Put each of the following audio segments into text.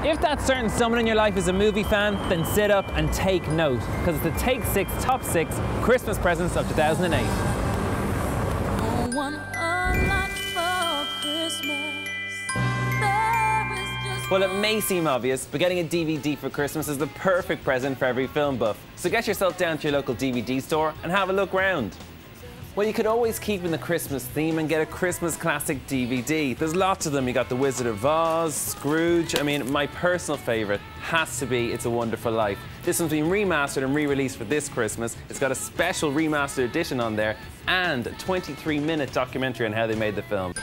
If that certain someone in your life is a movie fan, then sit up and take note, because it's the Take 6 Top 6 Christmas Presents of 2008. Well, it may seem obvious, but getting a DVD for Christmas is the perfect present for every film buff. So get yourself down to your local DVD store and have a look round. Well, you could always keep in the Christmas theme and get a Christmas classic DVD. There's lots of them. You got The Wizard of Oz, Scrooge. I mean, my personal favourite has to be It's a Wonderful Life. This one's been remastered and re-released for this Christmas. It's got a special remastered edition on there and a 23-minute documentary on how they made the film.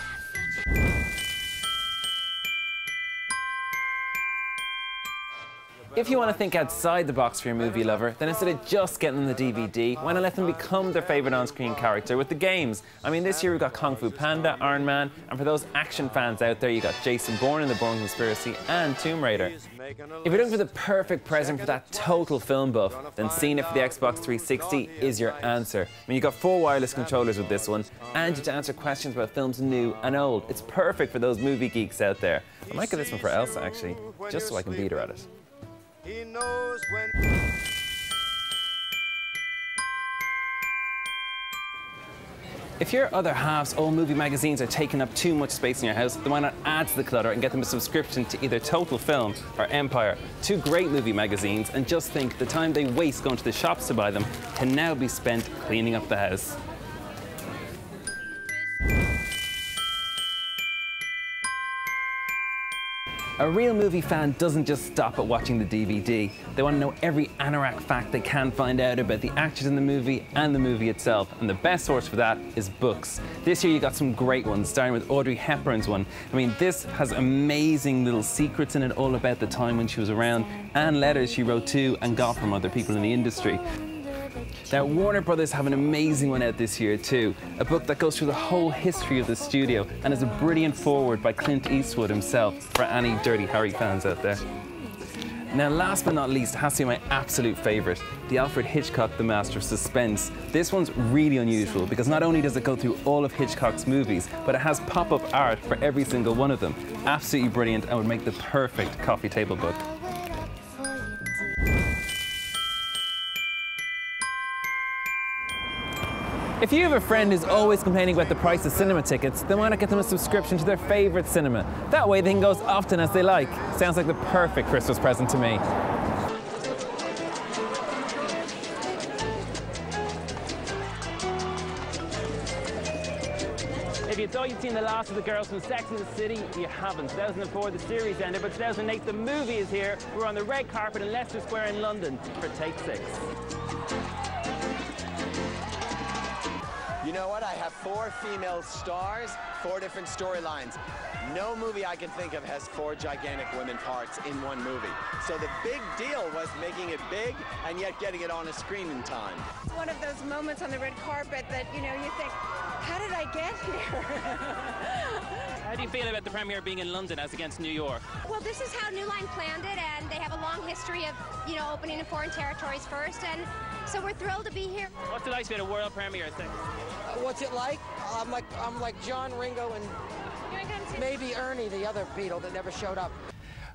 If you want to think outside the box for your movie lover, then instead of just getting them the DVD, why not let them become their favourite on-screen character with the games? I mean, this year we've got Kung Fu Panda, Iron Man, and for those action fans out there, you got Jason Bourne in The Bourne Conspiracy and Tomb Raider. If you're looking for the perfect present for that total film buff, then seeing it for the Xbox 360 is your answer. I mean, you've got 4 wireless controllers with this one, and you get to answer questions about films new and old. It's perfect for those movie geeks out there. I might get this one for Elsa, actually, just so I can beat her at it. He knows when. If your other half's old movie magazines are taking up too much space in your house, then why not add to the clutter and get them a subscription to either Total Film or Empire? 2 great movie magazines, and just think the time they waste going to the shops to buy them can now be spent cleaning up the house. A real movie fan doesn't just stop at watching the DVD. They want to know every anorak fact they can find out about the actors in the movie and the movie itself. And the best source for that is books. This year you got some great ones, starting with Audrey Hepburn's one. I mean, this has amazing little secrets in it all about the time when she was around, and letters she wrote to and got from other people in the industry. Now, Warner Brothers have an amazing one out this year too, a book that goes through the whole history of the studio and is a brilliant foreword by Clint Eastwood himself, for any Dirty Harry fans out there. Now, last but not least, has to be my absolute favourite, the Alfred Hitchcock The Master of Suspense. This one's really unusual because not only does it go through all of Hitchcock's movies, but it has pop-up art for every single one of them. Absolutely brilliant and would make the perfect coffee table book. If you have a friend who's always complaining about the price of cinema tickets, then why not get them a subscription to their favourite cinema? That way they can go as often as they like. Sounds like the perfect Christmas present to me. If you thought you'd seen the last of the girls from Sex and the City, you haven't. 2004 the series ended, but 2008 the movie is here. We're on the red carpet in Leicester Square in London for Take 6. You know what? I have 4 female stars, 4 different storylines. No movie I can think of has 4 gigantic women parts in one movie. So the big deal was making it big and yet getting it on a screen in time. It's one of those moments on the red carpet that, you know, you think, how did I get here? How do you feel about the premiere being in London as against New York? Well, this is how New Line planned it, and they have a long history of, you know, opening in foreign territories first, and so we're thrilled to be here. What's it like to be at a world premiere? What's it like? I'm like John, Ringo, and maybe Ernie, the other Beatle that never showed up.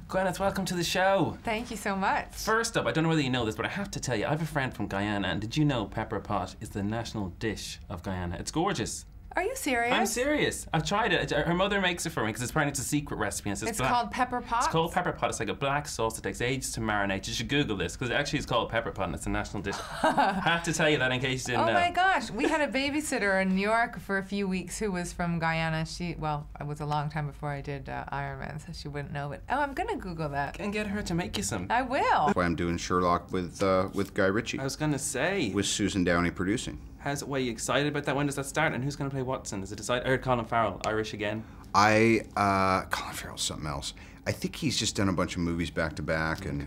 Gwyneth, welcome to the show. Thank you so much. First up, I don't know whether you know this, but I have to tell you, I have a friend from Guyana, and did you know pepper pot is the national dish of Guyana? It's gorgeous. Are you serious? I'm serious. I've tried it. Her mother makes it for me because apparently it's a secret recipe. And it's called pepper pot? It's called pepper pot. It's like a black sauce that takes ages to marinate. You should Google this because actually it's called pepper pot and it's a national dish. I have to tell you that in case you didn't know. Oh my gosh. We had a babysitter in New York for a few weeks who was from Guyana. Well, it was a long time before I did Iron Man, so she wouldn't know. But I'm going to Google that. And get her to make you some. I will. That's why I'm doing Sherlock with Guy Ritchie. I was going to say. With Susan Downey producing. Were you excited about that? When does that start? And who's going to play Watson? Is it decided? I heard Colin Farrell, Irish again. Colin Farrell's something else. I think he's just done a bunch of movies back to back. And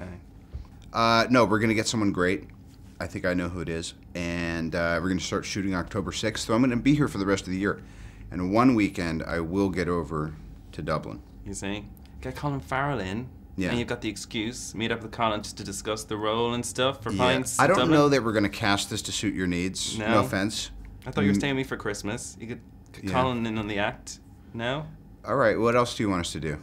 no, we're going to get someone great. I think I know who it is. And we're going to start shooting October 6th. So I'm going to be here for the rest of the year. And one weekend, I will get over to Dublin. You see? Get Colin Farrell in. Yeah. And you've got the excuse, meet up with Colin just to discuss the role and stuff for pints. I don't know that we're going to cast this to suit your needs. No offense. I thought you were staying with me for Christmas. You could Colin in on the act. No? All right, what else do you want us to do?